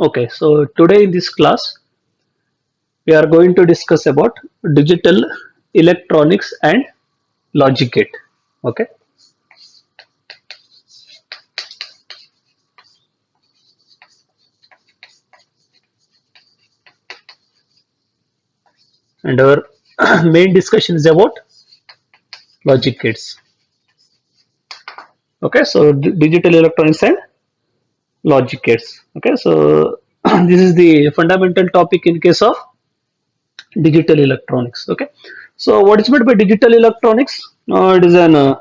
Okay, so today in this class we are going to discuss about digital electronics and logic gate. Okay, and our main discussion is about logic gates. Okay, so digital electronics and logic gates. Okay, so this is the fundamental topic in case of digital electronics. Okay, so what is meant by digital electronics? It is an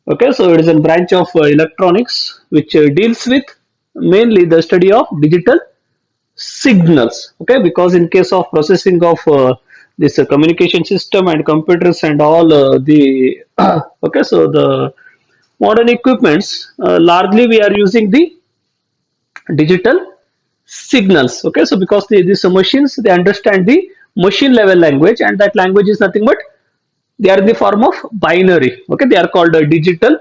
Okay, so it is a branch of electronics which deals with mainly the study of digital signals. Okay, because in case of processing of this communication system and computers and all the okay, so the modern equipments largely we are using the digital signals. Okay, so because these machines they understand the machine level language, and that language is nothing but they are in the form of binary. Okay, they are called digital.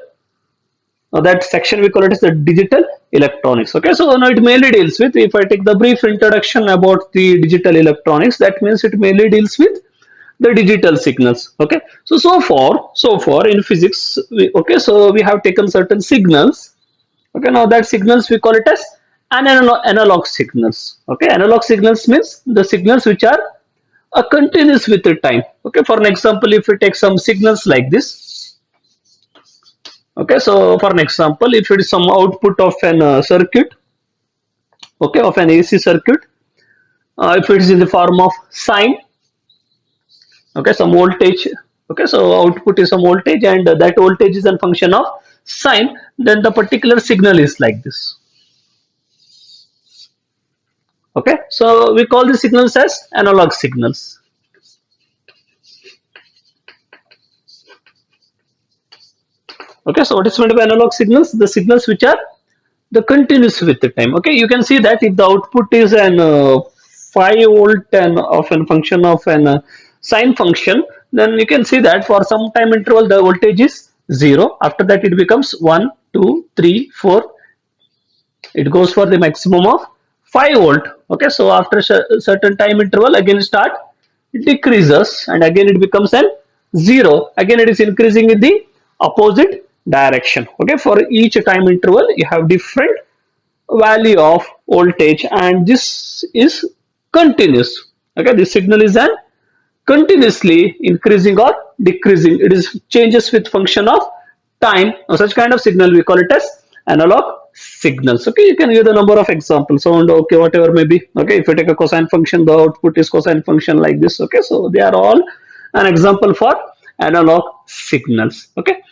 That section we call it as the digital electronics. Okay, so now it mainly deals with, if I take the brief introduction about the digital electronics, that means it mainly deals with the digital signals. Okay, so far in physics okay, so we have taken certain signals. Okay, now that signals we call it as analog signals. Okay, analog signals means the signals which are continuous with the time. Okay, for an example, if we take some signals like this. Okay, so for an example, if it is some output of an circuit, okay, of an AC circuit, if it is in the form of sine, okay, some voltage, okay, so output is some voltage, and that voltage is a function of sine, then the particular signal is like this. Okay, so we call the signals as analog signals. Okay, so what is meant by analog signals? The signals which are the continuous with the time. Okay, you can see that if the output is an 5 volt and of a function of an sine function, then you can see that for some time interval the voltage is 0. After that it becomes 1, 2, 3, 4. It goes for the maximum of 5 volt. Okay, so after certain time interval again start it decreases, and again it becomes an 0. Again it is increasing in the opposite direction. Okay, for each time interval you have different value of voltage, and this is continuous. Okay, this signal is an continuously increasing or decreasing. It is changes with function of time. Now, such kind of signal we call it as analog signals. Okay, you can give the number of examples. So okay, whatever may be. Okay, if you take a cosine function, the output is cosine function like this. Okay, so they are all an example for analog signals. Okay,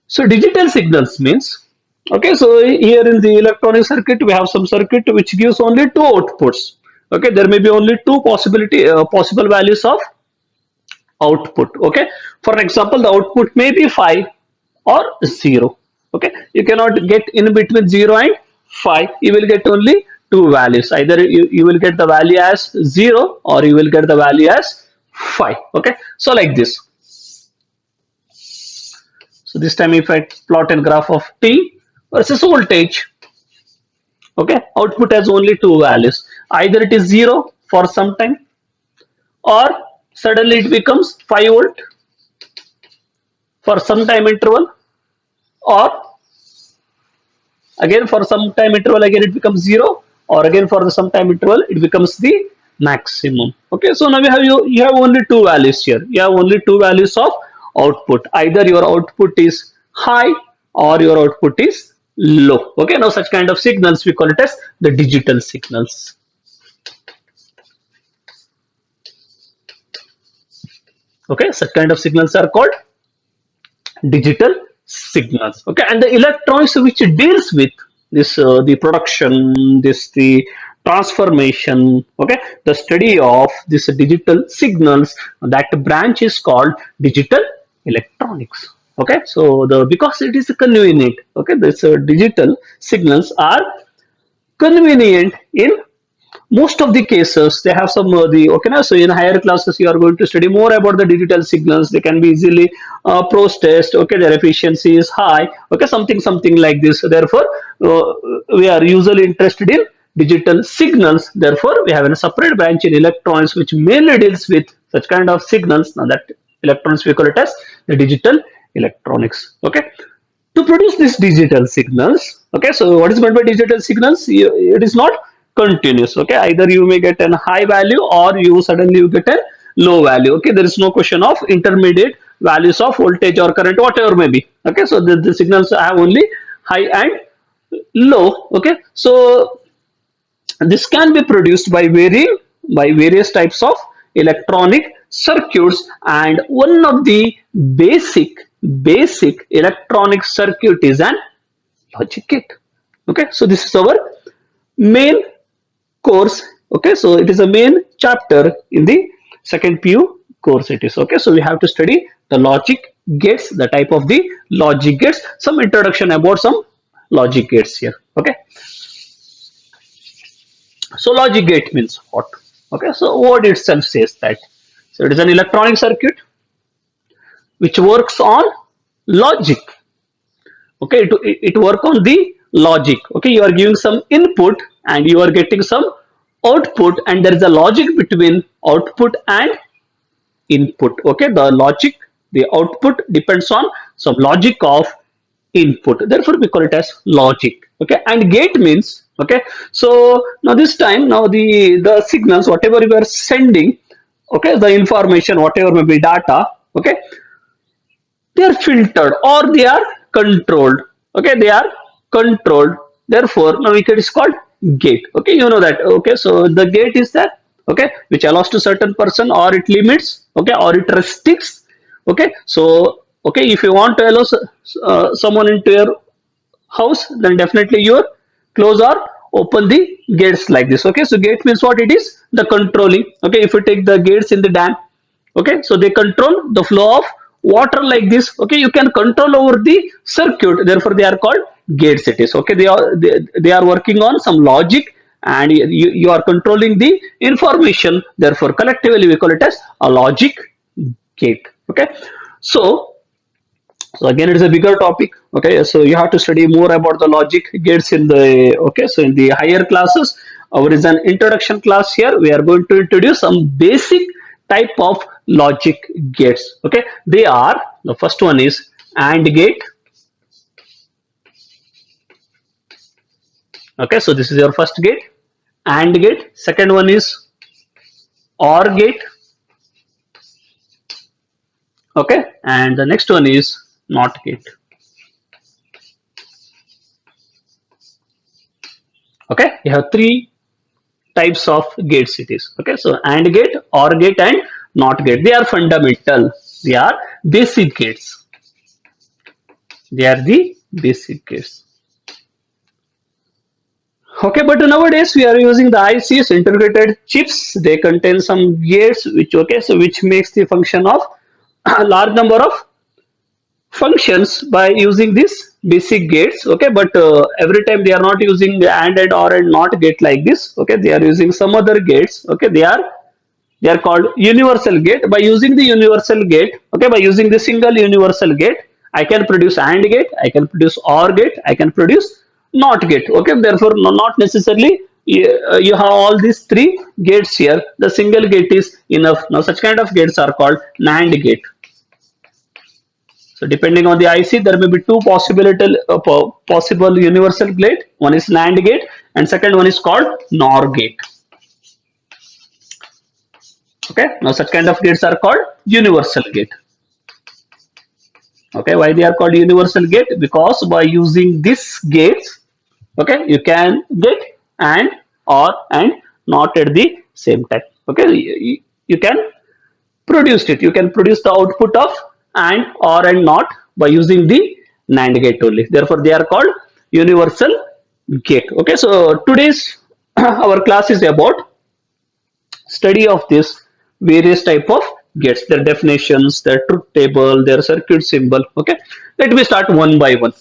so digital signals means, okay, so here in the electronic circuit we have some circuit which gives only two outputs. Okay, there may be only two possible values of output. Okay, for example, the output may be 5 or 0. Okay, you cannot get in between 0 and 5. You will get only two values. Either you will get the value as 0 or you will get the value as 5. Okay, so like this. So this time if I plot a graph of T versus voltage, okay, output has only two values. Either it is 0 for some time, or suddenly it becomes 5 volt for some time interval, or again for some time interval again it becomes 0, or again for the some time interval it becomes the maximum. Okay, so now you have only two values here. You have only two values of output. Either your output is high or your output is low. Okay, now such kind of signals we call it as the digital signals. Okay, such kind of signals are called digital signals. Okay, and the electronics which deals with this the production, this the transformation, okay, the study of this digital signals, that branch is called digital electronics. Okay, so the because it is convenient. Okay, this digital signals are convenient in most of the cases. They have some the okay now, so in higher classes you are going to study more about the digital signals. They can be easily processed. Okay, their efficiency is high. Okay, something like this. So therefore we are usually interested in digital signals. Therefore, we have a separate branch in electronics which mainly deals with such kind of signals. Now that electronics we call it as the digital electronics. Okay, to produce these digital signals. Okay, so what is meant by digital signals? It is not continuous. Okay, either you may get a high value or you suddenly you get a low value. Okay, there is no question of intermediate values of voltage or current, whatever may be. Okay, so the signals have only high and low. Okay, so this can be produced by various types of electronic circuits, and one of the basic electronic circuit is an logic gate. Okay, so this is our main course. Okay, so it is a main chapter in the second PU course it is. Okay, so we have to study the logic gates, the type of the logic gates, some introduction about some logic gates here. Okay, so logic gate means what? Okay, so word itself says that. So it is an electronic circuit which works on logic. Okay, it work on the logic. Okay, you are giving some input and you are getting some output, and there is a logic between output and input. Okay, the logic, the output depends on some logic of input, therefore we call it as logic. Okay, and gate means, okay, so now this time, now the signals whatever you are sending, okay, the information whatever may be data, okay, they are filtered or they are controlled. Okay, they are controlled, therefore now it is called gate. Okay, you know that. Okay, so the gate is that, okay, which allows to certain person, or it limits, okay, or it restricts. Okay, so okay, if you want to allow someone into your house, then definitely you close or open the gates like this. Okay, so gate means what it is, the controlling. Okay, if you take the gates in the dam, okay, so they control the flow of water like this. Okay, you can control over the circuit, therefore they are called gates it is. Okay, they are working on some logic, and you are controlling the information, therefore collectively we call it as a logic gate. Okay, so again, it is a bigger topic. Okay, so you have to study more about the logic gates in the, okay, so in the higher classes. Our is an introduction class. Here we are going to introduce some basic type of logic gates. Okay, they are, the first one is AND gate. Okay, so this is your first gate, AND gate. Second one is OR gate. Okay, and the next one is NOT gate. Okay, you have three types of gates it is. Okay, so AND gate, OR gate, and NOT gate. They are fundamental. They are basic gates. They are the basic gates. Okay, but nowadays we are using the ICs, integrated chips. They contain some gates, which, okay, so which makes the function of a large number of functions by using these basic gates. Okay, but every time they are not using the AND and OR and NOT gate like this. Okay, they are using some other gates. Okay, they are called universal gate. By using the universal gate, okay, by using the single universal gate, I can produce AND gate, I can produce OR gate, I can produce NOT gate. Okay, therefore not necessarily you have all these three gates here. The single gate is enough. Now such kind of gates are called NAND gate. So depending on the IC, there may be two possible universal gate. One is NAND gate, and second one is called NOR gate. Okay, now such kind of gates are called universal gate. Okay, why they are called universal gate? Because by using these gates, okay, you can get AND, OR, and NOT at the same time. Okay, you can produce it. You can produce the output of AND, OR, and NOT by using the NAND gate only. Therefore, they are called universal gate. Okay, so today's our class is about study of this various type of gates, their definitions, their truth table, their circuit symbol. Okay, let me start one by one.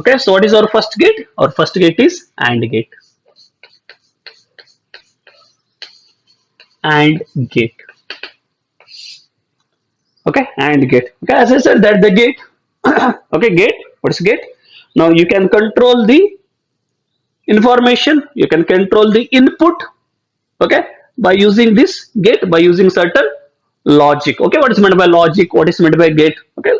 Okay, so what is our first gate? Our first gate is AND gate. AND gate. Okay, AND gate. Okay, as I said that the gate. Okay, gate. What is gate? Now you can control the information, you can control the input, okay, by using this gate, by using certain logic. Okay, what is meant by logic, what is meant by gate? Okay,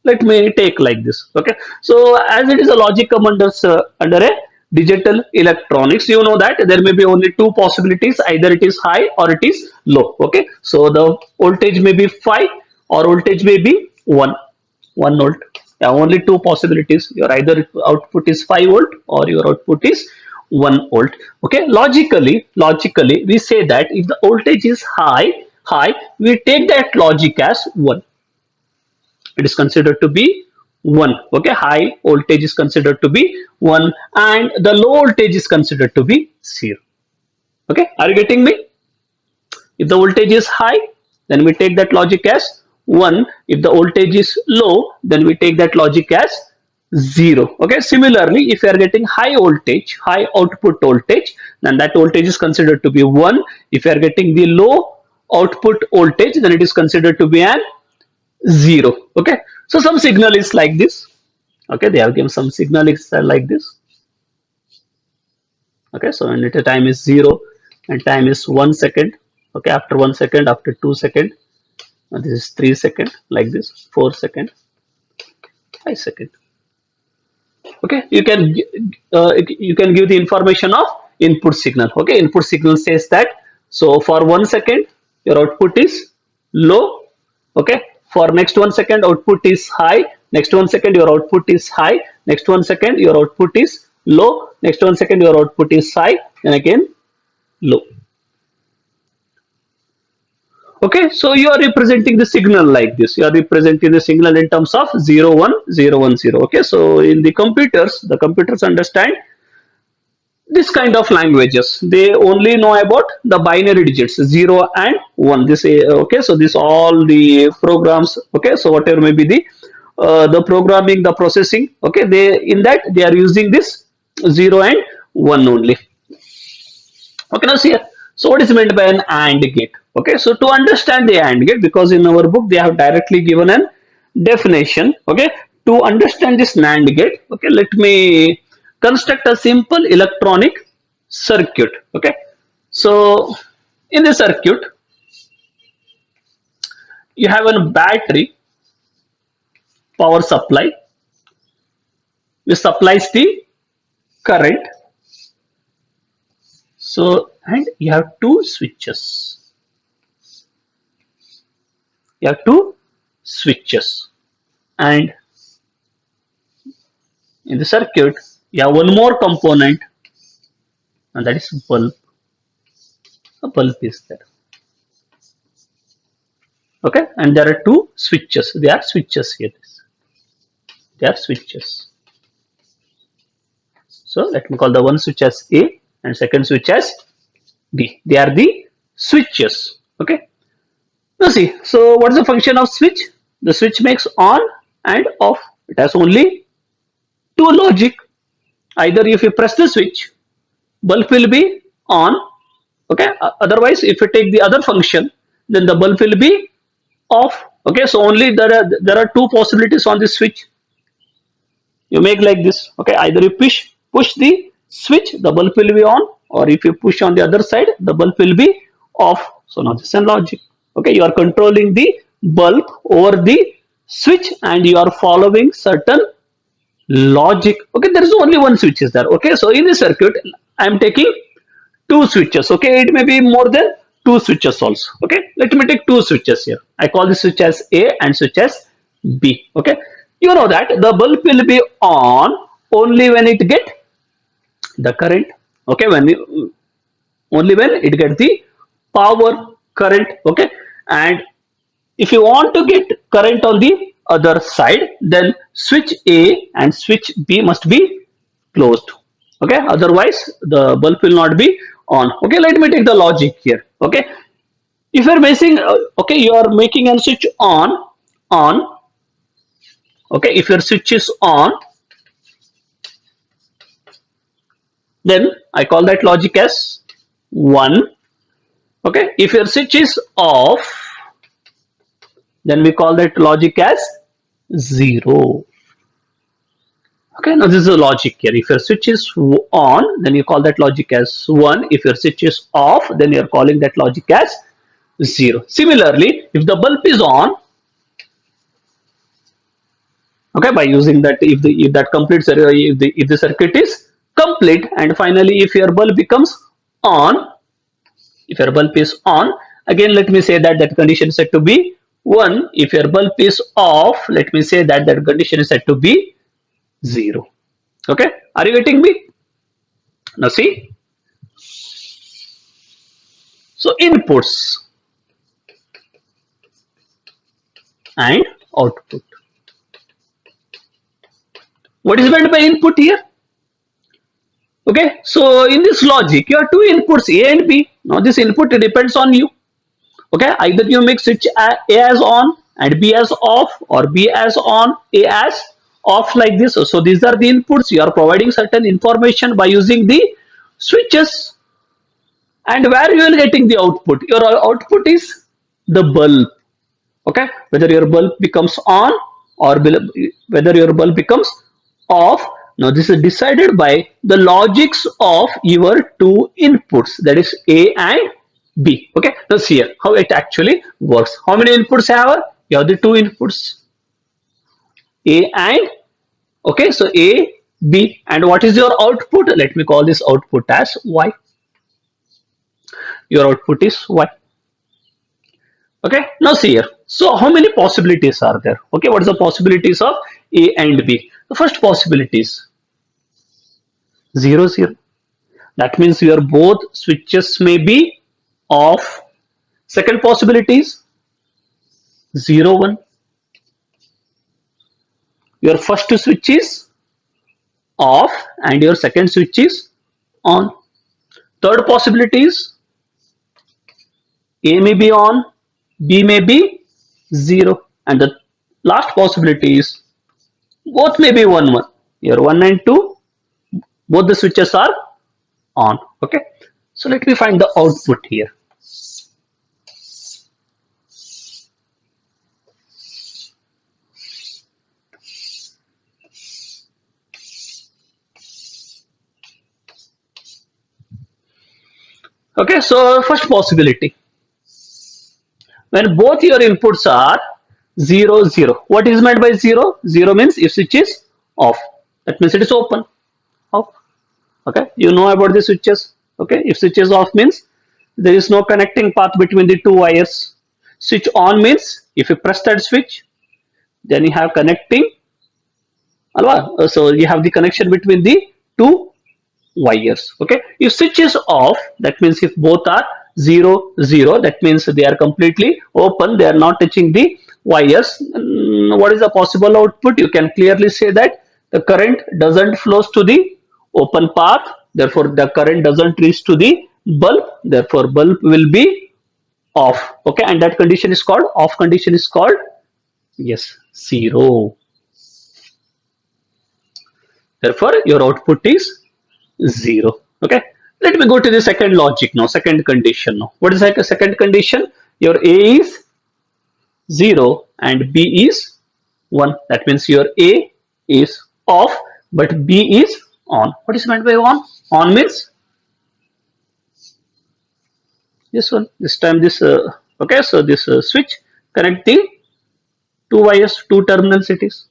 let me take like this. Okay, so as it is a logic come under a digital electronics, you know that there may be only two possibilities, either it is high or it is low. Okay, so the voltage may be 5 or voltage may be 1 volt. Yeah, only two possibilities, your either output is 5 volt or your output is 1 volt. Okay, logically we say that if the voltage is high, we take that logic as 1, it is considered to be 1. Okay, high voltage is considered to be 1 and the low voltage is considered to be 0. Okay, are you getting me? If the voltage is high, then we take that logic as 1. If the voltage is low, then we take that logic as 0. Okay, similarly, if you are getting high voltage, high output voltage, then that voltage is considered to be 1. If you are getting the low output voltage, then it is considered to be an 0. Okay, so some signal is like this. Okay, they have given some signal is like this. Okay, so when the time is 0 and time is 1 second. Okay, after 1 second, after 2 second, this is 3 second, like this, 4 second, 5 second. Okay, you can give the information of input signal. Okay, input signal says that, so for 1 second your output is low. Okay, for next 1 second output is high, next 1 second your output is high, next 1 second your output is low, next 1 second your output is high, and again low. Okay, so you are representing the signal like this, you are representing the signal in terms of 0 1 0 1 0. Okay, so in the computers understand this kind of languages, they only know about the binary digits 0 and 1. This okay, so this all the programs. Okay, so whatever may be the programming, the processing, okay, they in that they are using this 0 and 1 only. Okay, now see here, so what is meant by an AND gate? Okay, so to understand the AND gate, because in our book they have directly given an definition. Okay, to understand this NAND gate, okay, let me construct a simple electronic circuit. Okay, so in the circuit you have a battery power supply which supplies the current. So, and you have two switches. You have two switches, and in the circuit you have one more component, and that is bulb. A bulb is there. Okay, and there are two switches. They are switches here. They are switches. So let me call the one switch as A and second switch as B. They are the switches. Okay. Now see, so what is the function of switch? The switch makes on and off. It has only two logic. Either if you press the switch, bulb will be on. Okay. Otherwise, if you take the other function, then the bulb will be off. Okay. So only there are two possibilities on this switch. You make like this. Okay. Either you push the switch, the bulb will be on, or if you push on the other side, the bulb will be off. So now this is a logic. Okay, you are controlling the bulb over the switch and you are following certain logic. Okay, there is only one switch is there. Okay, so in the circuit I am taking two switches. Okay, it may be more than two switches also. Okay, let me take two switches here. I call the switch as A and switch as B. Okay, you know that the bulb will be on only when it get the current. Okay, only when it get the power current. Okay, and if you want to get current on the other side, then switch A and switch B must be closed. Okay, otherwise the bulb will not be on. Okay, let me take the logic here. Okay, if you're making okay, you are making a switch on. Okay, if your switch is on, then I call that logic as 1. Okay, if your switch is off, then we call that logic as 0. Okay, now this is the logic here. If your switch is on, then you call that logic as 1. If your switch is off, then you're calling that logic as 0. Similarly, if the bulb is on, okay, by using that, if that completes, if the circuit is complete, and finally if your bulb becomes on, if your bulb is on, again let me say that that condition is set to be 1. If your bulb is off, let me say that that condition is set to be 0. Okay, are you getting me? Now see, so inputs and output. What is meant by input here? Okay, so in this logic, you have two inputs, A and B. Now this input depends on you. Okay, either you make switch A as on and B as off, or B as on, A as off, like this. So these are the inputs. You are providing certain information by using the switches. And where you are getting the output? Your output is the bulb. Okay, whether your bulb becomes on or whether your bulb becomes off. Now this is decided by the logics of your two inputs, that is A and B. Okay, let's see here how it actually works. How many inputs have? You have the two inputs, A and, okay, so A, B, and what is your output? Let me call this output as Y. Your output is Y. Okay, now see here. So how many possibilities are there? Okay, what is the possibilities of A and B? The first possibility is 0, 0. That means your both switches may be off. Second possibility is 0, 1. Your first switch is off and your second switch is on. Third possibility is A may be on, B may be 0. And the last possibility is both may be 1, 1. Your 1 and 2, both the switches are on. Okay, so let me find the output here. Okay, so first possibility, when both your inputs are 0, 0. What is meant by 0? 0 means if switch is off. That means it is open. Off. Okay, you know about the switches. Okay, if switch is off means there is no connecting path between the two wires. Switch on means if you press that switch, then you have connecting. So you have the connection between the two wires. Okay, if switch is off, that means if both are 0, 0, that means they are completely open, they are not touching the wires. What is the possible output? You can clearly say that the current doesn't flows to the open path, therefore the current doesn't reach to the bulb, therefore bulb will be off. Okay, and that condition is called, off condition is called, yes, 0. Therefore your output is 0. Okay, let me go to the second logic now, second condition now. What is like a second condition? Your A is 0 and B is 1. That means your A is off but B is on. What is meant by on? On means this one. This time this okay, so this switch connecting two wires, two terminals it is.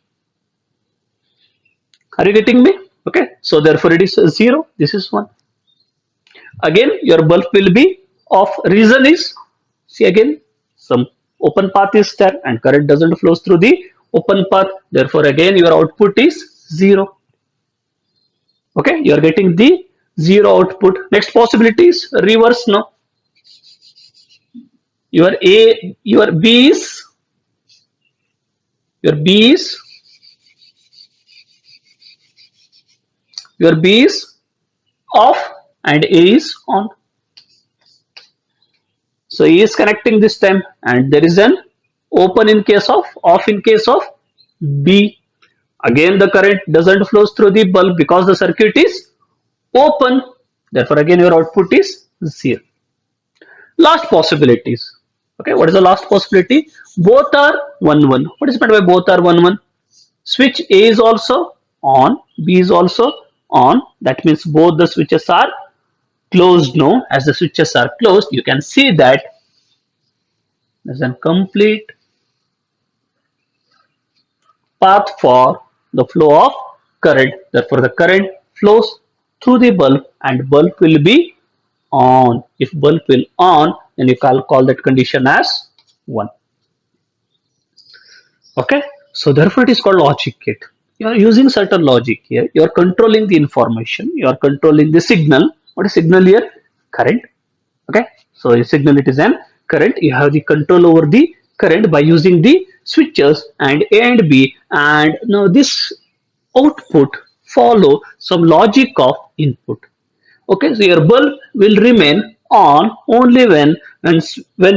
Are you getting me? Okay, so therefore it is 0. This is 1. Again your bulb will be off. Reason is, see again, some open path is there and current doesn't flow through the open path, therefore again your output is 0. Okay, you are getting the 0 output. Next possibility is reverse now. Your A, your B is off and A is on. So A is connecting this time and there is an open in case of, off in case of B. Again the current doesn't flow through the bulb because the circuit is open, therefore again your output is 0. Last possibilities. Okay, what is the last possibility? Both are 1, 1. What is meant by both are 1, 1? Switch A is also on B is also on. That means both the switches are closed now. As the switches are closed, you can see that there's a complete path for the flow of current. Therefore, the current flows through the bulb and bulb will be on. If bulb will on, then you call that condition as 1. Okay, so therefore it is called logic gate. You are using certain logic here. You are controlling the information. You are controlling the signal. What is signal here? Current. Okay, so a signal, it is an current. You have the control over the current by using the switches and A and B, and now this output follow some logic of input. Okay, so your bulb will remain on only when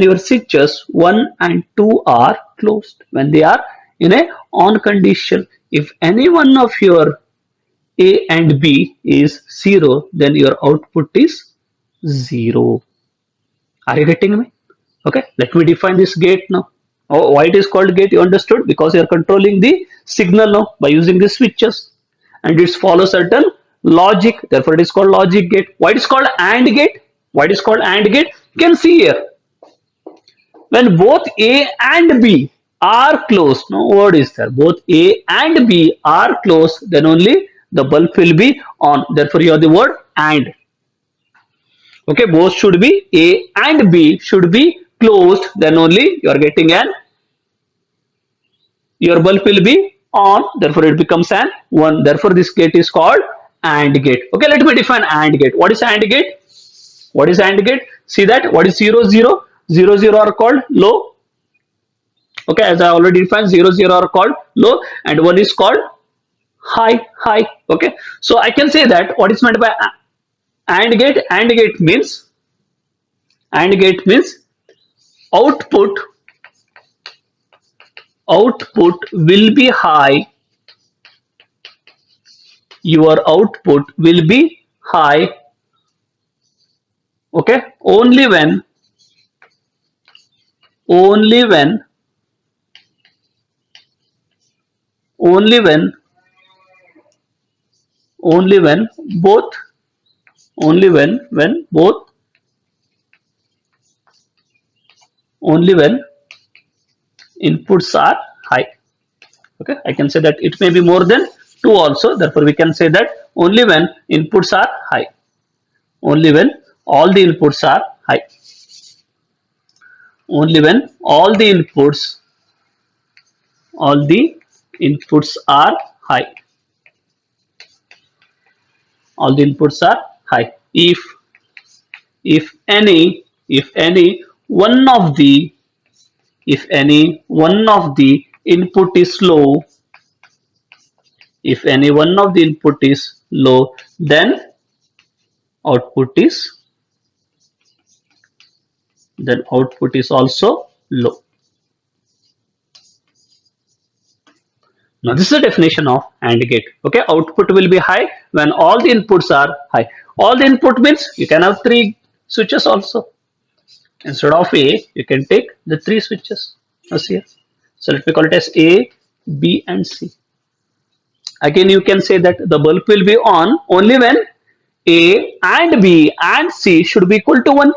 your switches 1 and 2 are closed, when they are in a on condition. If any one of your A and B is 0, then your output is 0. Are you getting me? Okay, let me define this gate now. Oh, why it is called gate? You understood? Because you are controlling the signal now by using the switches, and it follows certain logic. Therefore, it is called logic gate. Why it is called AND gate? Why it is called AND gate? You can see here, when both A and B are closed. No word is there. Both A and B are closed, then only the bulb will be on. Therefore, you have the word AND. Okay, both should be A and B should be closed, then only you are getting an your bulb will be on, therefore it becomes an 1. Therefore this gate is called AND gate. Okay, let me define AND gate. What is AND gate? What is AND gate? See that what is 0 0 0 0 are called low. Okay, as I already defined, 0 0 are called low and 1 is called high high. Okay, so I can say that what is meant by AND gate? AND gate means output will be high. Your output will be high. Okay, only when only when only when only when both only when both only when inputs are high. Okay, I can say that it may be more than 2 also. Therefore, we can say that only when inputs are high. Only when all the inputs are high. Only when all the inputs are high. All the inputs are high. If any one of the input is low, if any one of the input is low, then output is also low. Now this is the definition of AND gate. Okay, output will be high when all the inputs are high. All the input means you can have 3 switches also. Instead of A, you can take the 3 switches as here. So let me call it as A, B and C. Again, you can say that the bulb will be on only when A and B and C should be equal to 1.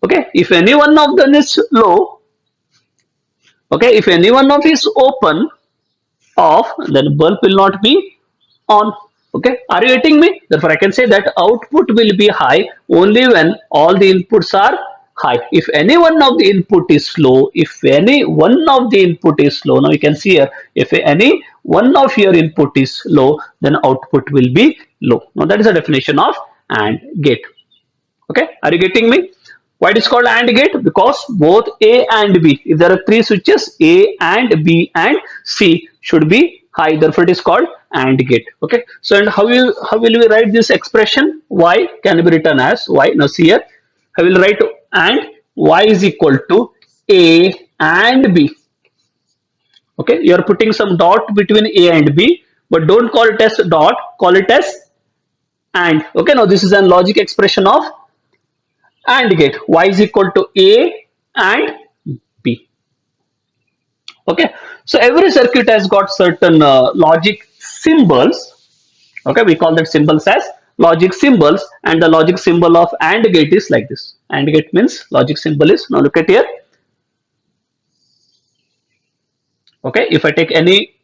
Okay, if any one of them is low, okay, if any one of is off, then bulb will not be on. Okay, are you getting me? Therefore, I can say that output will be high only when all the inputs are high. If any one of the input is low, now you can see here, if any one of your input is low, then output will be low. Now that is the definition of AND gate. Okay, are you getting me? Why it is called AND gate? Because both A and B, if there are 3 switches, A and B and C should be high. Therefore, it is called AND gate. Okay. So, and how will we write this expression? Y can be written as Y. Now, see here, I will write and Y is equal to A and B. Okay, you are putting some dot between A and B, but don't call it as dot. Call it as AND. Okay. Now, this is a logic expression of AND gate. Y is equal to A and B. Okay, so every circuit has got certain logic symbols. Okay, we call that symbols as logic symbols, and the logic symbol of AND gate is like this. AND gate means logic symbol is, now look at here. Okay, if I take any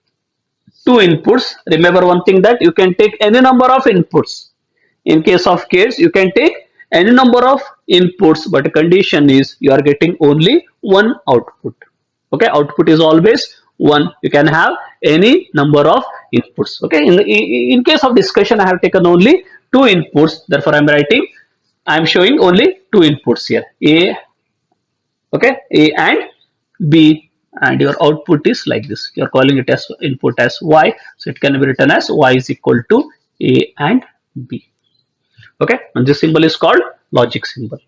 two inputs, remember one thing, that you can take any number of inputs. In case of gates, you can take any number of inputs, but the condition is you are getting only one output. Okay, output is always one. You can have any number of inputs. Okay, in case of discussion, I have taken only two inputs. Therefore, I am showing only two inputs here. A, okay, A and B, and your output is like this. You are calling it as input as Y, so it can be written as Y is equal to A and B. Okay, and this symbol is called logic symbol.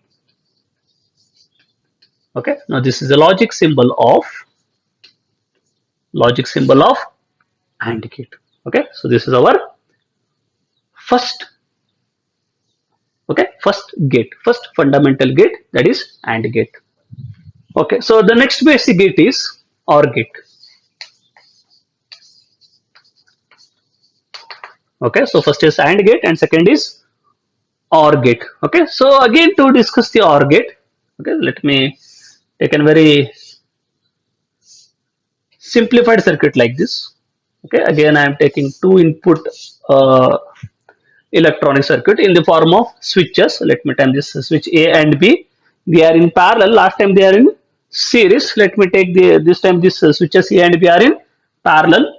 Okay, now this is a logic symbol of AND gate. Okay, so this is our first, okay, first gate, first fundamental gate, that is AND gate. Okay, so the next basic gate is OR gate. Okay, so first is AND gate and second is OR gate. Okay, so again to discuss the OR gate, okay, let me take a very simplified circuit like this. Okay, again I am taking two input electronic circuit in the form of switches. Let me turn this switch A and B. They are in parallel. Last time they are in series. Let me take this time this switches A and B are in parallel.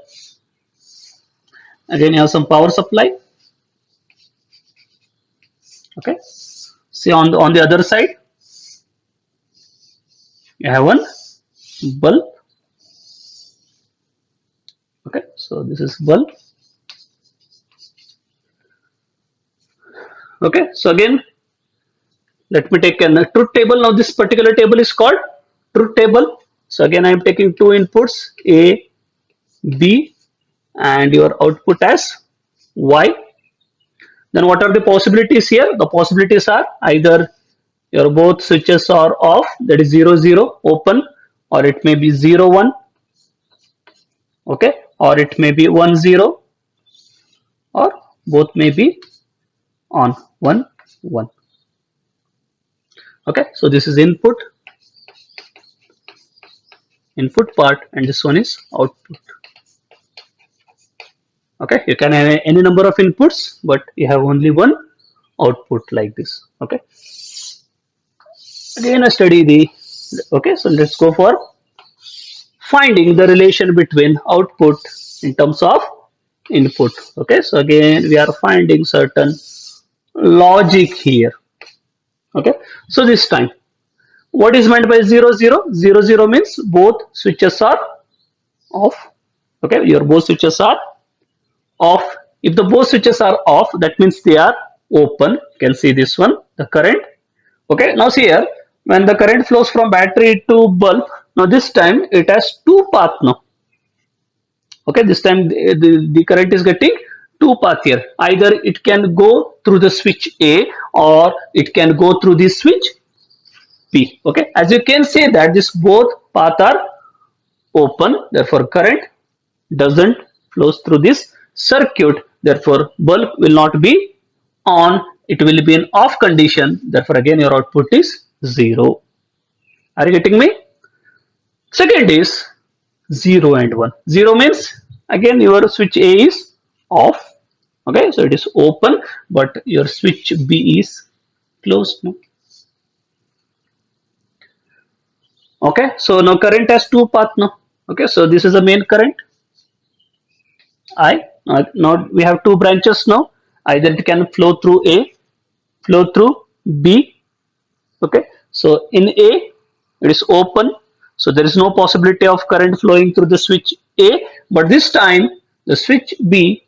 Again you have some power supply. Okay. See on the other side you have one bulb. Okay, so this is bulb. Okay, so again let me take a truth table. Now this particular table is called truth table. So again I am taking two inputs A, B, and your output as Y. Then what are the possibilities here? The possibilities are either your both switches are off, that is 0 0 open, or it may be 0 1, okay, or it may be 1 0, or both may be on 1 1. Okay, so this is input part, and this one is output. Okay, you can have any number of inputs, but you have only one output like this. Okay, again I study the, okay, so let's go for finding the relation between output in terms of input. Okay, so again we are finding certain logic here. Okay, so this time what is meant by 0 0? 0 0 means both switches are off. Okay, your both switches are off. If the both switches are off, that means they are open. You can see this one, the current. Okay, now see here, when the current flows from battery to bulb, now this time it has two paths now. Okay, this time the current is getting two paths here. Either it can go through the switch A or it can go through the switch B. Okay, as you can see that this both paths are open, therefore current doesn't flows through this circuit, therefore bulb will not be on, it will be in off condition, therefore again your output is 0. Are you getting me? Second is 0 and 1. 0 means again your switch A is off. Okay, so it is open, but your switch B is closed now. Okay, so now current has two paths now. Okay, so this is the main current I. Now we have two branches now. Either it can flow through A, flow through B. Okay, so in A it is open, so there is no possibility of current flowing through the switch A, but this time the switch B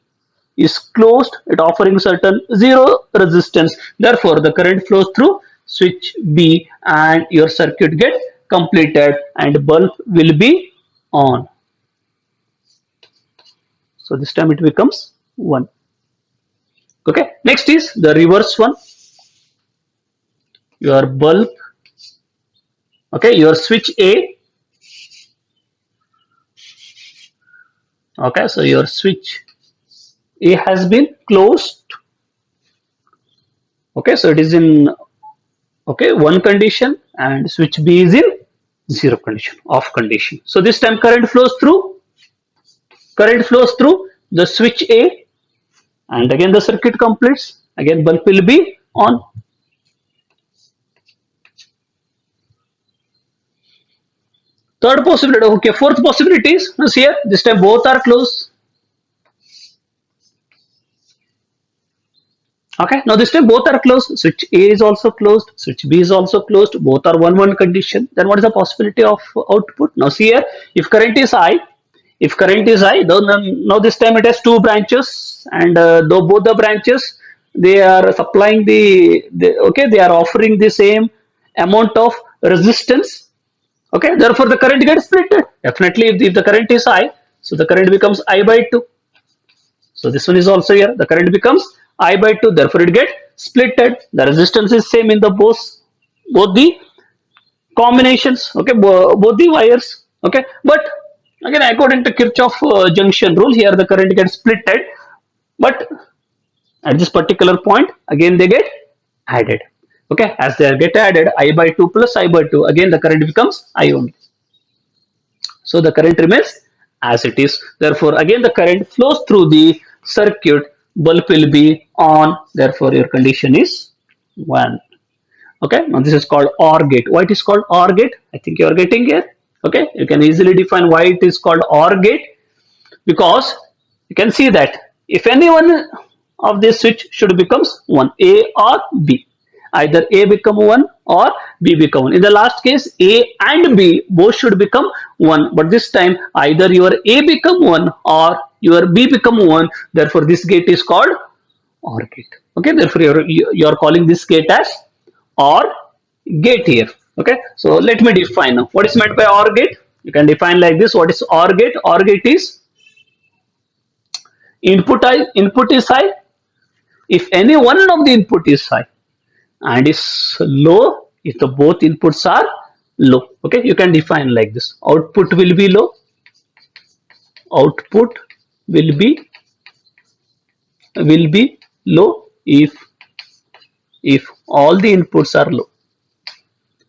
is closed, it offering certain zero resistance, therefore the current flows through switch B and your circuit get completed and bulb will be on. So this time it becomes 1. Okay, next is the reverse one. Your bulb, okay, your switch A, okay, so your switch A has been closed. Okay, so it is in, okay, one condition, and switch B is in zero condition, off condition. So this time current flows through the switch A, and again the circuit completes. Again bulb will be on. Third possibility, okay, fourth possibility is here. This time both are closed. Okay, now this time both are closed. Switch A is also closed. Switch B is also closed. Both are one condition. Then what is the possibility of output? Now see here, if current is high, now this time it has two branches, and though both the branches they are supplying okay, they are offering the same amount of resistance. Okay, therefore the current gets split. Definitely, if the current is high, so the current becomes I by 2. So this one is also here. The current becomes I by 2. Therefore, it gets splitted. The resistance is same in the both the combinations. Okay, both the wires. Okay, but again, according to Kirchhoff junction rule, here the current gets splitted. But at this particular point, again they get added. Okay, as they get added, I by 2 plus I by 2. Again, the current becomes I only. So the current remains as it is. Therefore, again the current flows through the circuit, bulb will be on. Therefore, your condition is 1. Okay, now this is called OR gate. Why it is called OR gate? I think you are getting here. Okay, you can easily define why it is called OR gate, because you can see that if any one of this switch should becomes 1, A or B, either A become 1 or B become 1. In the last case, A and B both should become 1, but this time either your A become 1 or your B become 1. Therefore, this gate is called OR gate. Okay, therefore you are calling this gate as OR gate here. Okay, so let me define now. What is meant by OR gate? You can define like this. What is OR gate? OR gate is input is high. If any one of the input is high and is low, if the both inputs are low, okay, you can define like this. Output will be low. Output will be low if all the inputs are low.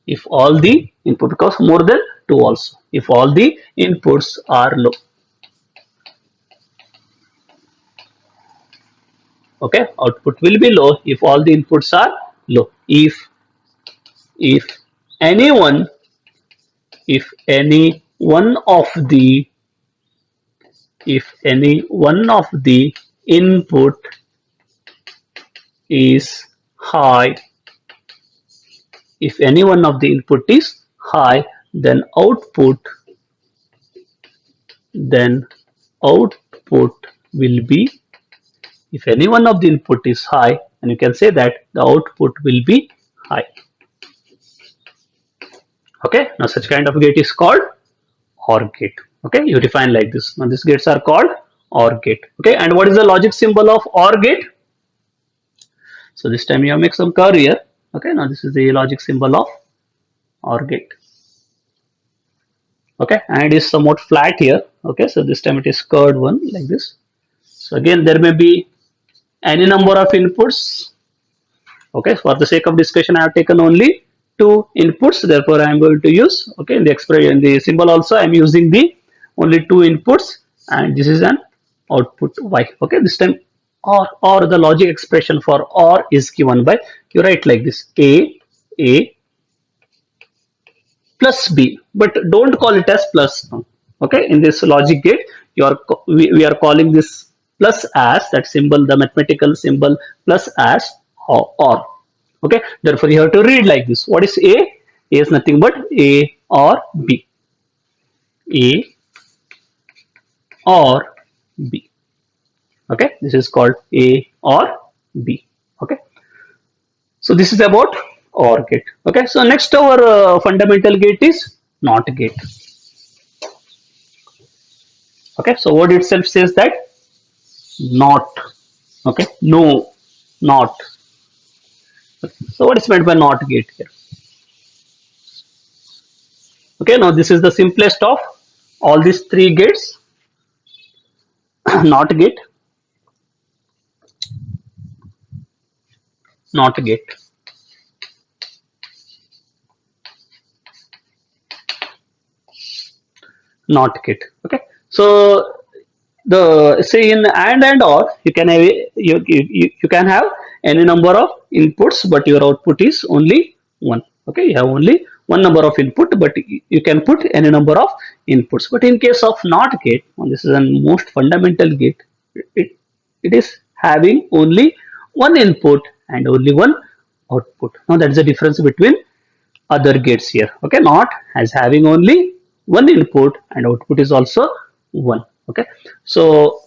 If all the input, because more than 2 also. If all the inputs are low. Okay, output will be low if all the inputs are low. If any one of the input is high, if any one of the input is high, then output will be, if any one of the input is high, and you can say that the output will be high. Okay, now such kind of gate is called OR gate. Okay, you define like this. Now these gates are called OR gate. Okay, and what is the logic symbol of OR gate? So this time you have make some curve here. Okay, now this is the logic symbol of OR gate. Okay, and it is somewhat flat here. Okay, so this time it is curved one like this. So again, there may be any number of inputs. Okay, for the sake of discussion, I have taken only 2 inputs. Therefore, I am going to use, okay, in the expression, the symbol also I am using the only 2 inputs, and this is an output Y. Okay, this time or the logic expression for OR is given by, you write like this: A plus B, but don't call it as plus now. Okay, in this logic gate, we are calling this plus as, that symbol, the mathematical symbol plus as or. Okay, therefore you have to read like this. What is A? A is nothing but A or B. A or B. Okay, this is called A or B. Okay, so this is about OR gate. Okay, so next our fundamental gate is NOT gate. Okay, so word itself says that not. Okay, no, not. So what is meant by NOT gate here? Okay, now this is the simplest of all these 3 gates. NOT gate. not gate. Not gate. Okay. So the say in and or you can have you can have any number of inputs but your output is only one. Okay, you have only one number of input but you can put any number of inputs. But in case of not gate, and this is a most fundamental gate, it, it is having only one input and only one output. Now that's the difference between other gates here. Okay, not as having only one input and output is also one. Okay, so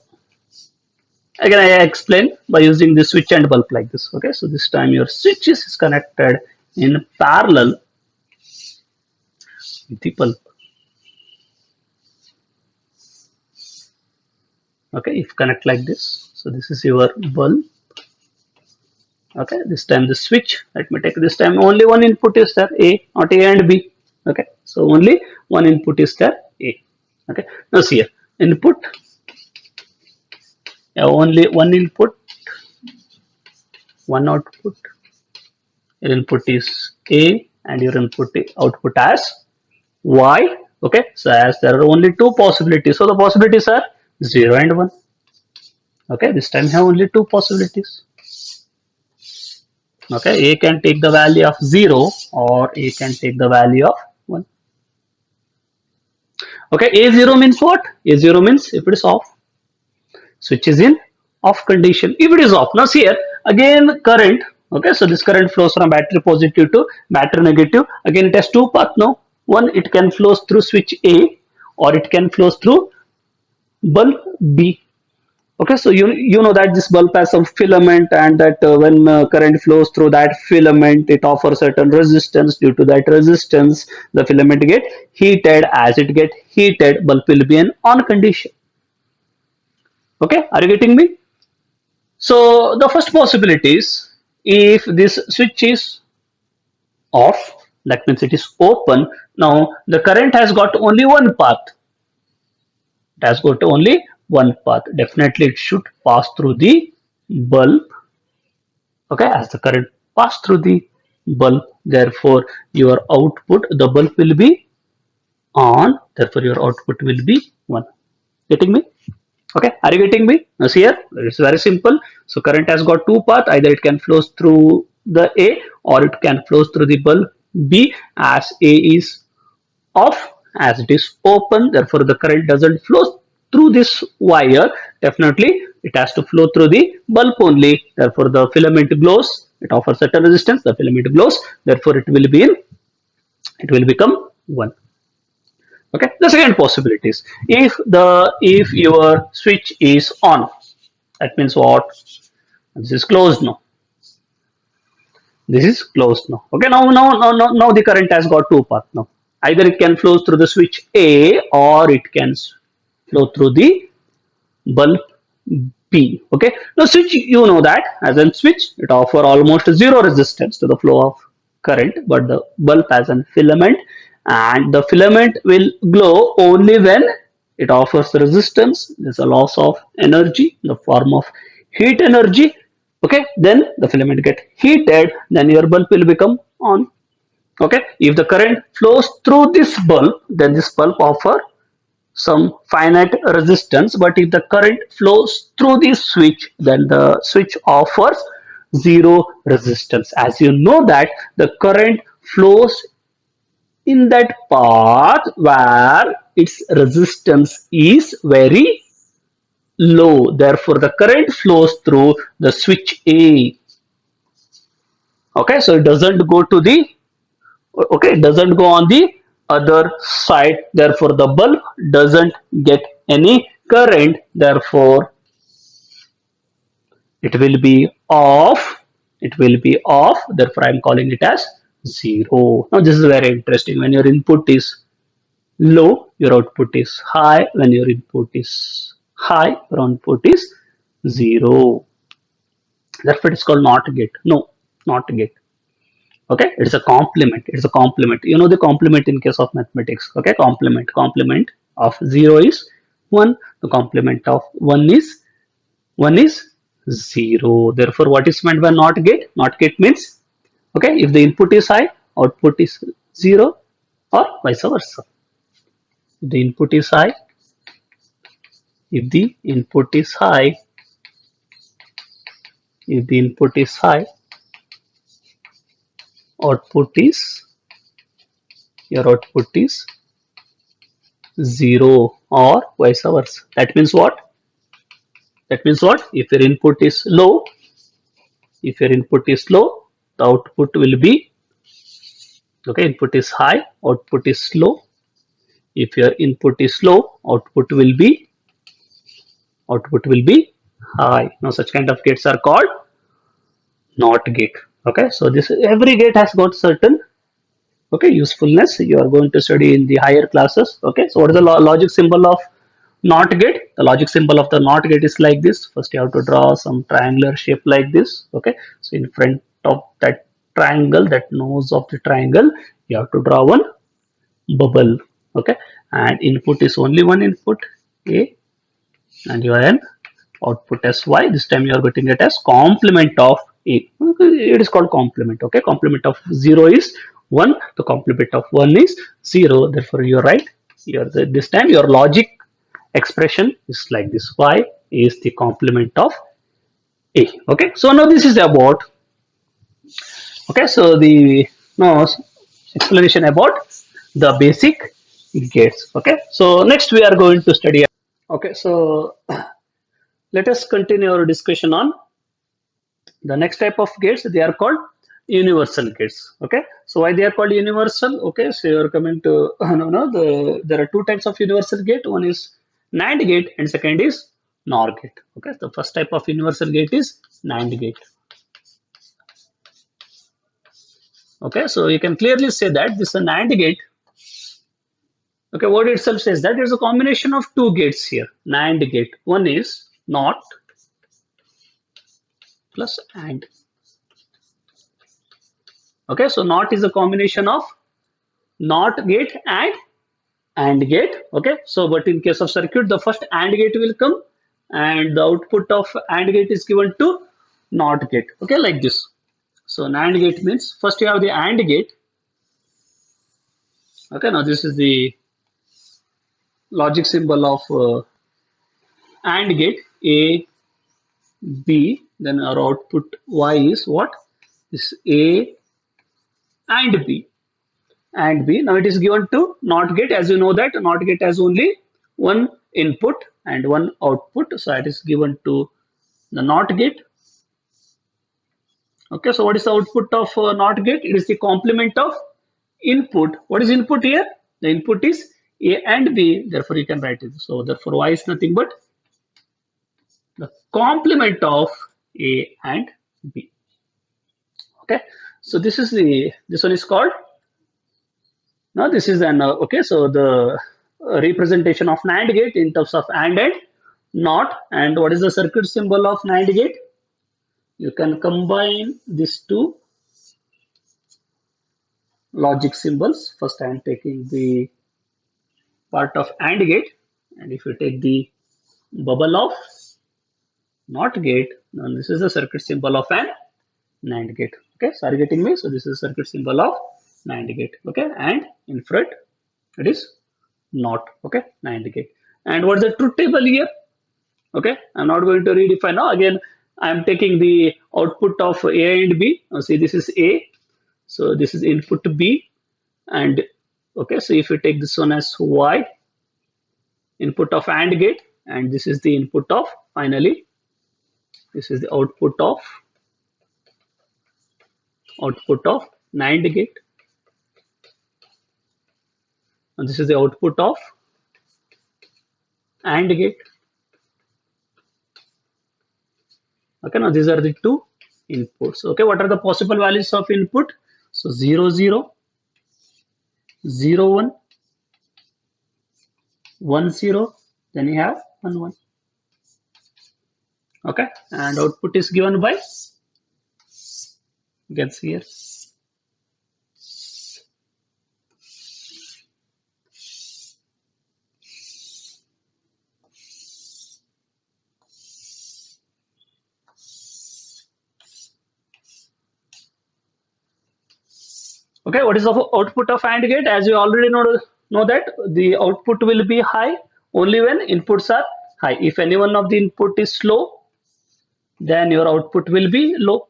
again I explain by using the switch and bulb like this. Okay, so this time your switch is connected in parallel with the bulb. Okay, if connect like this, so this is your bulb. Okay, this time the switch, let me take this time only one input is there, A, not A and B. Okay, so only one input is there, A. Okay, now see here, input, only one input, one output. Your input is A and your output as Y. Okay, so as there are only two possibilities, so the possibilities are 0 and 1. Okay, this time have only two possibilities. Okay, A can take the value of 0 or A can take the value of 1. Okay, A0 means what? A0 means if it is off, switch is in off condition. If it is off, now see here, again current. Okay, so this current flows from battery positive to battery negative. Again it has two paths now. One, it can flows through switch A or it can flows through bulb B. Okay, so you know that this bulb has some filament and that when current flows through that filament, it offers certain resistance. Due to that resistance, the filament get heated. As it get heated, bulb will be in on condition. Okay, are you getting me? So the first possibility is if this switch is off, that means it is open. Now the current has got only one path. It has got only one path. Definitely it should pass through the bulb. Okay, as the current pass through the bulb, therefore your output, the bulb will be on, therefore your output will be 1. Getting me? Okay, are you getting me? Now see here, it's very simple. So current has got two paths, either it can flows through the A or it can flows through the bulb B. As A is off, as it is open, therefore the current doesn't flow through this wire. Definitely it has to flow through the bulb only, therefore the filament glows. It offers certain resistance, the filament glows, therefore it will be in, it will become 1. Okay, the second possibility is if your switch is on, that means what? This is closed now. This is closed now. Okay, now the current has got two paths now. Either it can flow through the switch A or it can flow through the bulb B. Okay, now switch, you know that as a switch, it offer almost zero resistance to the flow of current, but the bulb has a filament and the filament will glow only when it offers resistance. There's a loss of energy in the form of heat energy. Okay, then the filament get heated, then your bulb will become on. Okay, if the current flows through this bulb, then this bulb offer some finite resistance, but if the current flows through the switch, then the switch offers zero resistance. As you know that the current flows in that path where its resistance is very low, therefore the current flows through the switch A. Okay, so it doesn't go to the, okay, it doesn't go on the other side, therefore the bulb doesn't get any current, therefore it will be off, it will be off, therefore I am calling it as 0. Now this is very interesting. When your input is low, your output is high. When your input is high, your output is 0. Therefore it is called not gate. No, not gate. Okay, it's a complement. It's a complement. You know the complement in case of mathematics. Okay, complement of 0 is 1. The complement of 1 is 0. Therefore, what is meant by not gate? Not gate means, okay, if the input is high, output is 0, or vice versa. The input is high. If the input is high, if the input is high, output is, your output is 0, or vice versa. That means what? That means what? If your input is low, if your input is low, the output will be, okay, input is high, output is low. If your input is low, output will be high. Now such kind of gates are called not gate. Okay, so this every gate has got certain, okay, usefulness you are going to study in the higher classes. Okay, so what is the logic symbol of not gate? The logic symbol of the not gate is like this. First you have to draw some triangular shape like this. Okay, so in front of that triangle, that nose of the triangle, you have to draw one bubble. Okay, and input is only one input, A, and you have an output as Y. This time you are getting it as complement of A. It is called complement. Okay, complement of 0 is 1, the complement of 1 is 0. Therefore you are right. This time your logic expression is like this: Y is the complement of A. Okay, so now this is about, okay, so the now explanation about the basic gates. Okay, so next we are going to study, okay, so let us continue our discussion on the next type of gates. They are called universal gates. Okay, so why they are called universal? Okay, so you are coming to there are two types of universal gate. One is NAND gate and second is NOR gate. Okay, the first type of universal gate is NAND gate. Okay, so you can clearly say that this is a NAND gate. Okay, word itself says that there's a combination of two gates here. NAND gate. One is NOT plus AND. Okay, so NOT is a combination of NOT gate and AND gate. Okay, so but in case of circuit, the first AND gate will come and the output of AND gate is given to NOT gate. Okay, like this. So NAND gate means first you have the AND gate. Okay, now this is the logic symbol of AND gate. A, B, then our output Y is what? This A and B. And B. Now it is given to NOT gate. As you know that NOT gate has only one input and one output. So it is given to the NOT gate. Okay, so what is the output of NOT gate? It is the complement of input. What is input here? The input is A and B. Therefore, you can write it. So therefore, Y is nothing but the complement of A and B. Okay, so this one is called, now this is an okay, so the representation of NAND gate in terms of AND and NOT. And what is the circuit symbol of NAND gate? You can combine these two logic symbols. First I am taking the part of AND gate, and if you take the bubble of NOT gate, then this is the circuit symbol of an NAND gate. Okay, so are you getting me? So this is the circuit symbol of NAND gate. Okay, and in front it is NOT. Okay, NAND gate. And what's the truth table here? Okay, I'm not going to redefine now. Again, I'm taking the output of A and B. Now see, this is A, so this is input B, and okay, so if you take this one as Y, input of AND gate, and this is the input of, finally this is the output of NAND gate, and this is the output of AND gate. Okay, now these are the two inputs. Okay, what are the possible values of input? So 0 0, 0 1, 1 0, then you have 1 1. Okay, and output is given by, you can see here, Okay, what is the output of AND gate? As you already know that the output will be high only when inputs are high. If any one of the input is low, then your output will be low.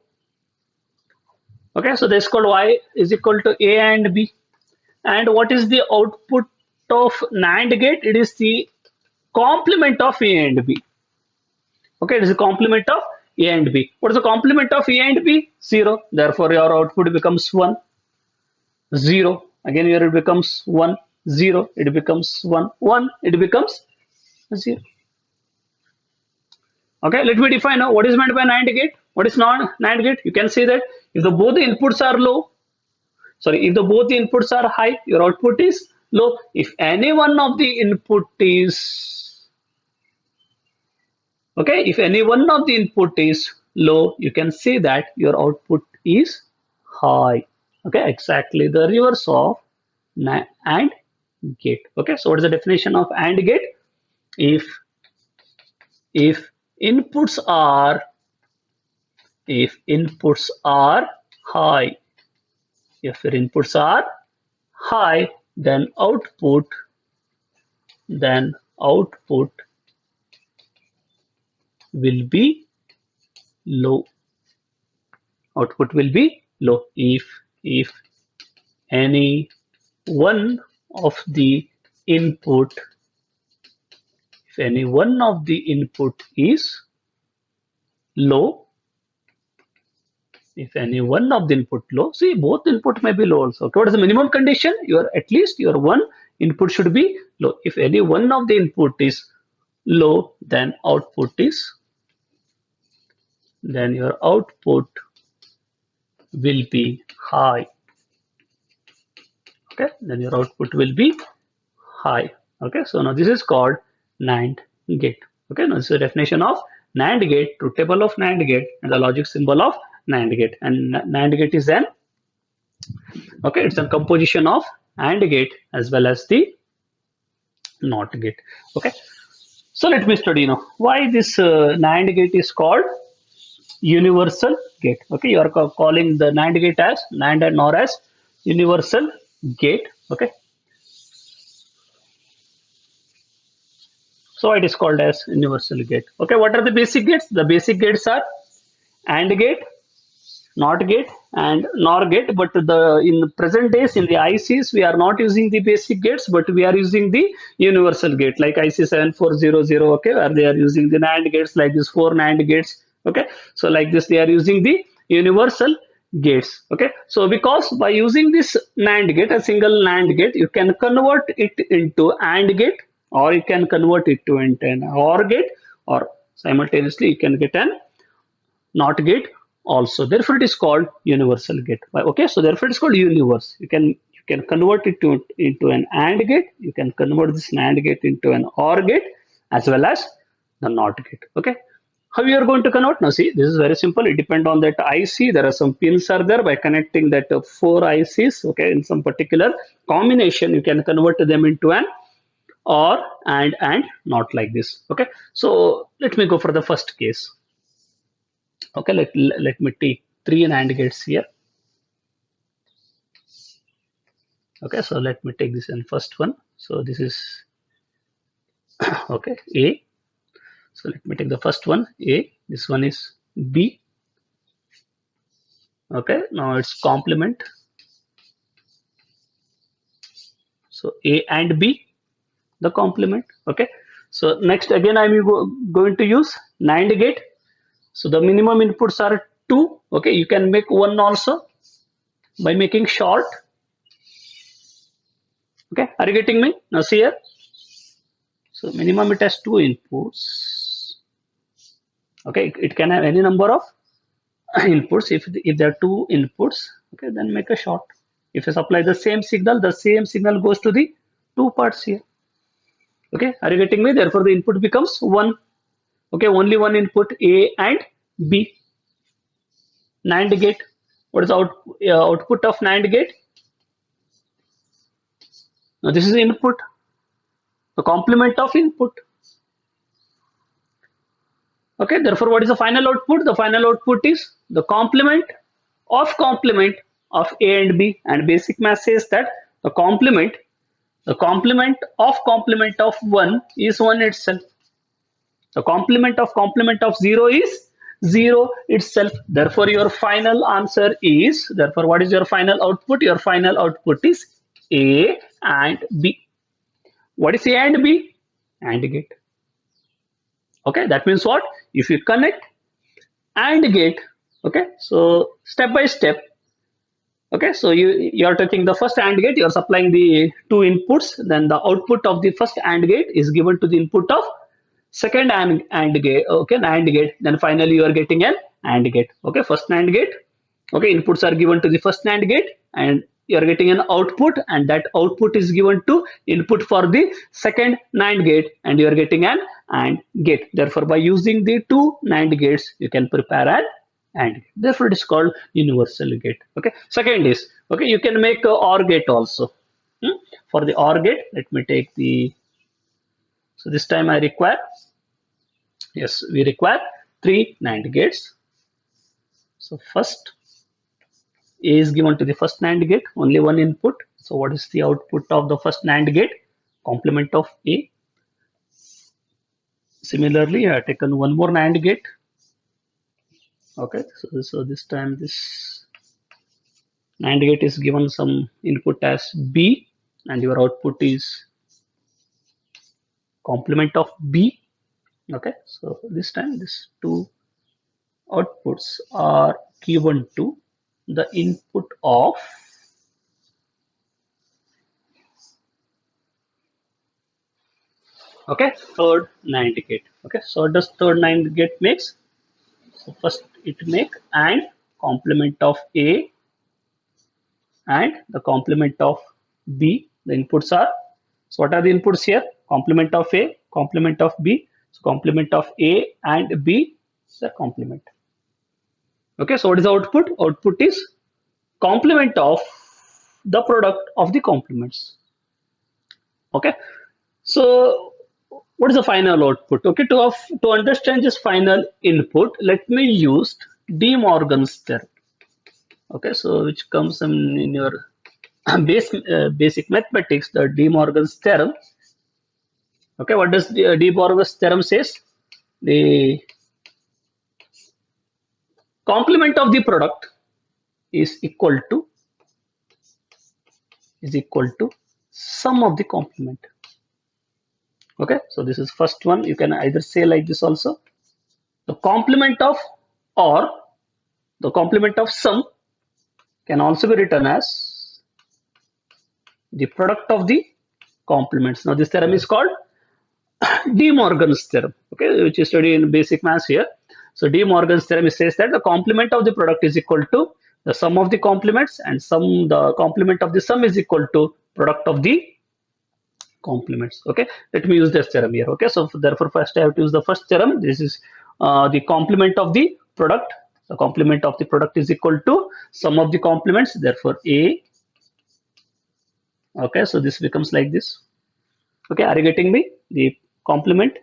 Okay, so this is called Y is equal to A and B. And what is the output of NAND gate? It is the complement of A and B. Okay, it is a complement of A and B. What is the complement of A and B? 0. Therefore, your output becomes 1, 0. Again, here it becomes 1, 0. It becomes 1, 1. It becomes 0. Okay, let me define now what is meant by NAND gate. What is non-NAND gate? You can see that if the both the inputs are low, sorry, if the both the inputs are high, your output is low. If any one of the input is okay, if any one of the input is low, you can say that your output is high. Okay, exactly the reverse of AND gate. Okay, so what is the definition of AND gate? If if inputs are if inputs are high, if your inputs are high, then output will be low. Output will be low if any one of the input if any one of the input is low. If any one of the input low, see both input may be low also. Okay, what is the minimum condition? At least your one input should be low. If any one of the input is low, then your output will be high. Okay, then your output will be high. Okay, so now this is called NAND gate. Okay, now this is the definition of NAND gate, truth table of NAND gate, and the logic symbol of NAND gate. And NAND gate is an it's a composition of AND gate as well as the NOT gate. Okay, so let me study now why this NAND gate is called universal gate. Okay, you are calling the NAND gate as NAND and NOR as universal gate. Okay, so it is called as universal gate. Okay, what are the basic gates? The basic gates are AND gate, NOT gate, and NOR gate. But in the present days in the ICs we are not using the basic gates, but we are using the universal gate like IC 7400. Okay, where they are using the NAND gates like this 4 NAND gates. Okay, so like this they are using the universal gates. Okay, so because by using this NAND gate, a single NAND gate, you can convert it into AND gate, or you can convert it to into an OR gate, or simultaneously you can get an NOT gate also. Therefore, it is called universal gate. Okay, so therefore it is called universe. You can convert it into an AND gate. You can convert this NAND gate into an OR gate as well as the NOT gate. Okay. How you are going to convert? Now see, this is very simple. It depends on that IC. There are some pins are there. By connecting that 4 ICs, okay, in some particular combination, you can convert them into an OR and NOT like this. Okay. So let me go for the first case. Okay, let me take 3 NAND gates here. Okay, so let me take this in first one. So this is okay, A. So let me take the first one, A. This one is B. Okay, now it's complement. So A and B, the complement. Okay, so next again I'm going to use NAND gate. So the minimum inputs are 2. Okay, you can make 1 also by making short. Okay, are you getting me? Now see here. So minimum it has 2 inputs. Okay, it can have any number of inputs. If there are 2 inputs, okay, then make a short. If you supply the same signal goes to the 2 parts here. Okay, are you getting me? Therefore, the input becomes 1. Okay, only one input, A and B. NAND gate. What is the output of NAND gate? Now this is the input, the complement of input. Okay, therefore what is the final output? The final output is the complement of A and B, and basic math says that the complement of 1 is 1 itself. The complement of 0 is 0 itself. Therefore, your final answer is, therefore, what is your final output? Your final output is A and B. What is A and B? AND gate. Okay, that means what? If you connect AND gate, okay, so step by step, okay, so you are taking the first AND gate, you are supplying the two inputs, then the output of the first AND gate is given to the input of second AND gate, okay, AND gate, then finally you are getting an AND gate, okay, first AND gate, okay, inputs are given to the first AND gate and you are getting an output, and that output is given to input for the second NAND gate and you are getting an AND gate. Therefore, by using the two NAND gates, you can prepare an AND gate. Therefore, it is called universal gate. Okay. Second is, okay, you can make a OR gate also. For the OR gate, let me take the, so this time I require, yes, we require three NAND gates. So first, A is given to the first NAND gate, only one input. So what is the output of the first NAND gate? Complement of A. Similarly, I have taken one more NAND gate. Okay, so this time this NAND gate is given some input as B and your output is complement of B. Okay, so this time these two outputs are given to the input of third NAND gate. Okay, so what does third NAND gate makes? So first it make and complement of A and the complement of B. The inputs are, so what are the inputs here? Complement of A, complement of B. So complement of A and B is the complement. Okay, so what is the output? Output is complement of the product of the complements. Okay, so what is the final output? Okay, to understand this final input, let me use De Morgan's theorem. Okay, so which comes in your basic mathematics, the De Morgan's theorem. Okay, what does the De Morgan's theorem says? The complement of the product is equal to sum of the complement. Okay, so this is first one. You can either say like this also. The complement of or the complement of sum can also be written as the product of the complements. Now this theorem is called De Morgan's theorem, okay, which you study in basic maths here. So De Morgan's theorem says that the complement of the product is equal to the sum of the complements, and the complement of the sum is equal to product of the complements. Okay, let me use this theorem here. Okay, so therefore first I have to use the first theorem. This is the complement of the product. The complement of the product is equal to sum of the complements. Therefore A. Okay, so this becomes like this. Okay, are you getting me? The complement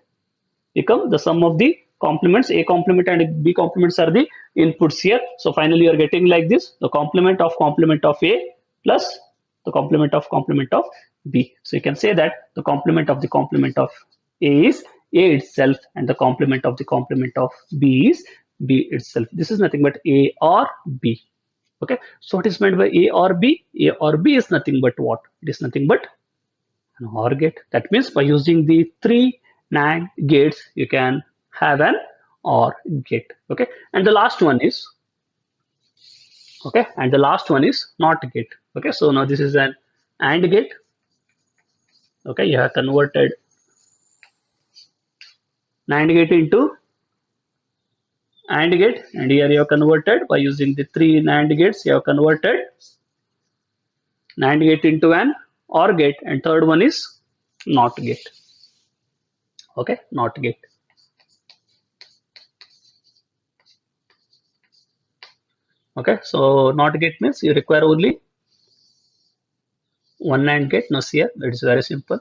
become the sum of the complements. A complement and B complements are the inputs here. So finally you are getting like this, the complement of A plus the complement of B. So you can say that the complement of A is A itself and the complement of B is B itself. This is nothing but A or B. Okay, so what is meant by A or B? A or B is nothing but what? It is nothing but an OR gate. That means by using the three NAND gates, you can have an OR gate. Okay, and the last one is NOT gate. Okay, so now this is an AND gate. Okay, you have converted NAND gate into AND gate, and here you have converted by using the three NAND gates. You have converted NAND gate into an OR gate, and third one is NOT gate. Okay, NOT gate. Okay, so NOT gate means you require only one NAND gate. Now here it is very simple.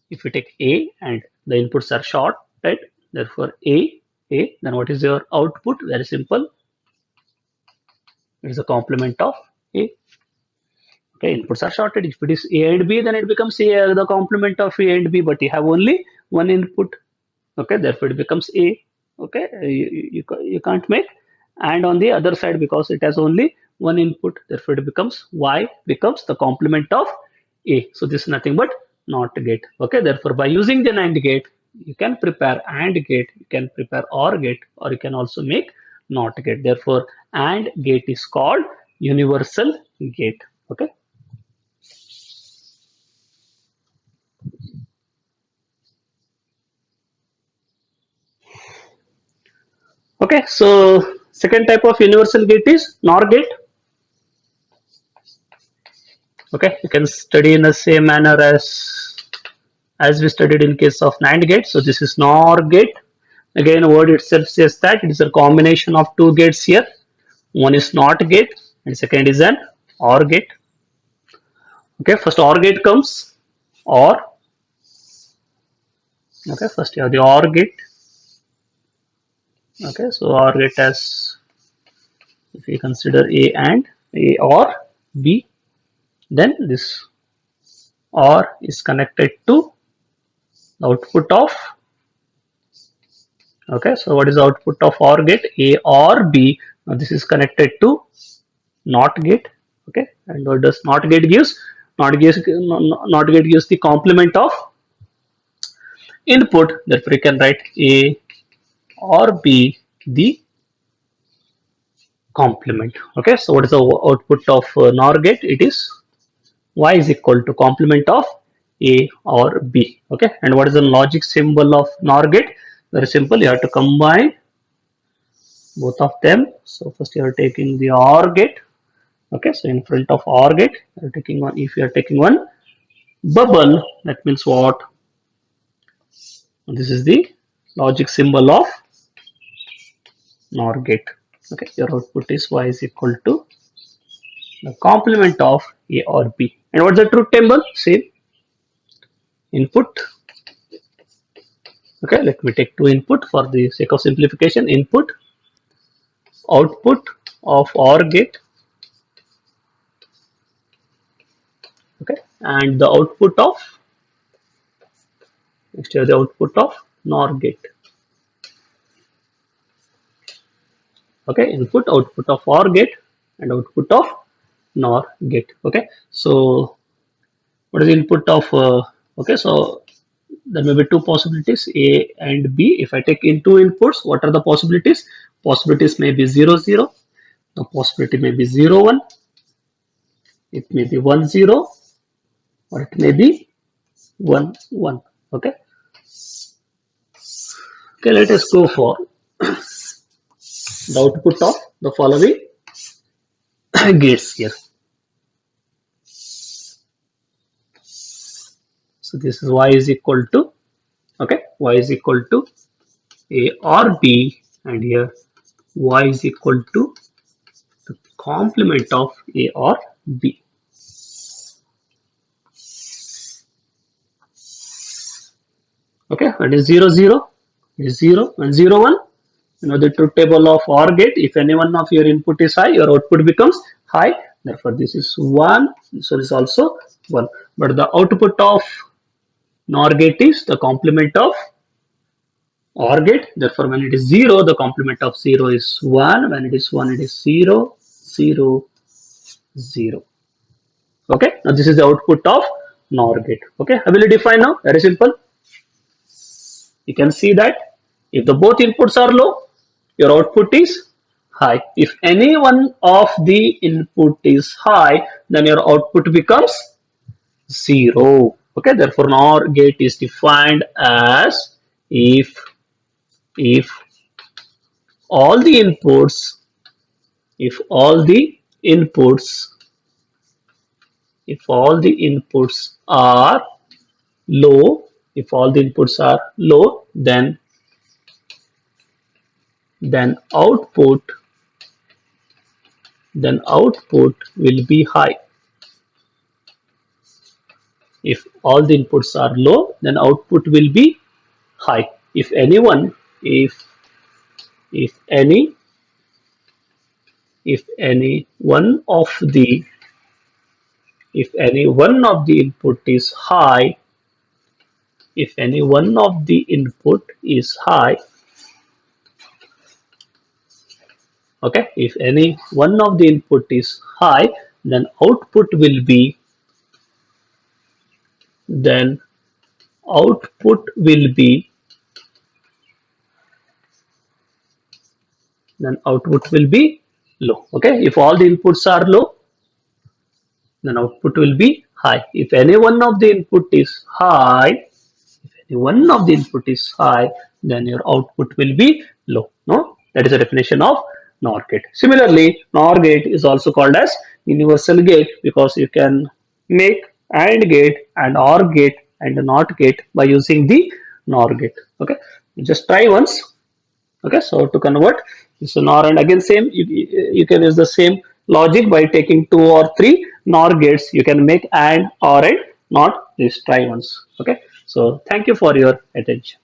If you take A and the inputs are short, right? Therefore A, then what is your output? Very simple. It is the complement of A. Okay, inputs are sorted. If it is A and B, then it becomes A, the complement of A and B, but you have only one input. Okay, therefore it becomes A. Okay, you can't make and on the other side because it has only one input, therefore it becomes Y becomes the complement of A. So this is nothing but NOT gate. Okay, therefore by using the NAND gate, you can prepare AND gate, you can prepare OR gate, or you can also make NOT gate. Therefore, AND gate is called universal gate. Okay. Okay, so second type of universal gate is NOR gate. Okay, you can study in the same manner as we studied in case of NAND gate. So this is NOR gate. Again, word itself says that it is a combination of two gates here. One is NOT gate and second is an OR gate. Okay, first OR gate comes OR. Okay, first you have the OR gate. Okay, so OR gate as if we consider A and A or B, then this OR is connected to the output of. Okay, so what is the output of OR gate? A or B. Now this is connected to NOT gate. Okay, and what does NOT gate gives? NOT gate gives the complement of input. Therefore, you can write A or B the complement. Okay, so what is the output of NOR gate? It is Y is equal to complement of A or B. Okay, and what is the logic symbol of NOR gate? Very simple. You have to combine both of them. So first you are taking the OR gate. Okay, so in front of OR gate, you are taking one. If you are taking one bubble, that means what? This is the logic symbol of NOR gate. Okay, your output is Y is equal to the complement of A or B. And what's the truth table? Same input. Okay, let me take two input for the sake of simplification. Input, output of OR gate. Okay, and the output of, next you have the output of NOR gate. Okay, input, output of OR gate and output of NOR gate. Okay, so what is the input of okay, so there may be two possibilities A and B. If I take in two inputs, what are the possibilities? Possibilities may be 0 0, the possibility may be 0 1, it may be 1 0, or it may be 1 1. Okay, okay, let us go for the output of the following gates here. So this is Y is equal to, okay, Y is equal to A or B, and here Y is equal to the complement of A or B. Okay, and is 0 0 is 0 and 0 1. You know the truth table of OR gate. If any one of your input is high, your output becomes high. Therefore, this is 1. So this is also 1. But the output of NOR gate is the complement of OR gate. Therefore, when it is 0, the complement of 0 is 1. When it is 1, it is 0, 0, 0. Okay, now this is the output of NOR gate. Okay, I will define now. Very simple. You can see that if the both inputs are low, your output is high. If any one of the input is high, then your output becomes 0. Okay, therefore NOR gate is defined as if all the inputs, if all the inputs, if all the inputs are low, if all the inputs are low, then output will be high. If all the inputs are low, then output will be high. If any if any one of the input is high, if any one of the input is high, okay, if any one of the input is high, then output will be, then output will be output will be low. Okay, if all the inputs are low, then output will be high. If any one of the input is high, one of the input is high, then your output will be low. No, that is the definition of NOR gate. Similarly, NOR gate is also called as universal gate because you can make AND gate and OR gate and NOT gate by using the NOR gate. Okay, just try once. Okay, so to convert this NOR, and again same, you can use the same logic by taking 2 or 3 NOR gates. You can make AND, OR, and NOT. Please try once. Okay, so thank you for your attention.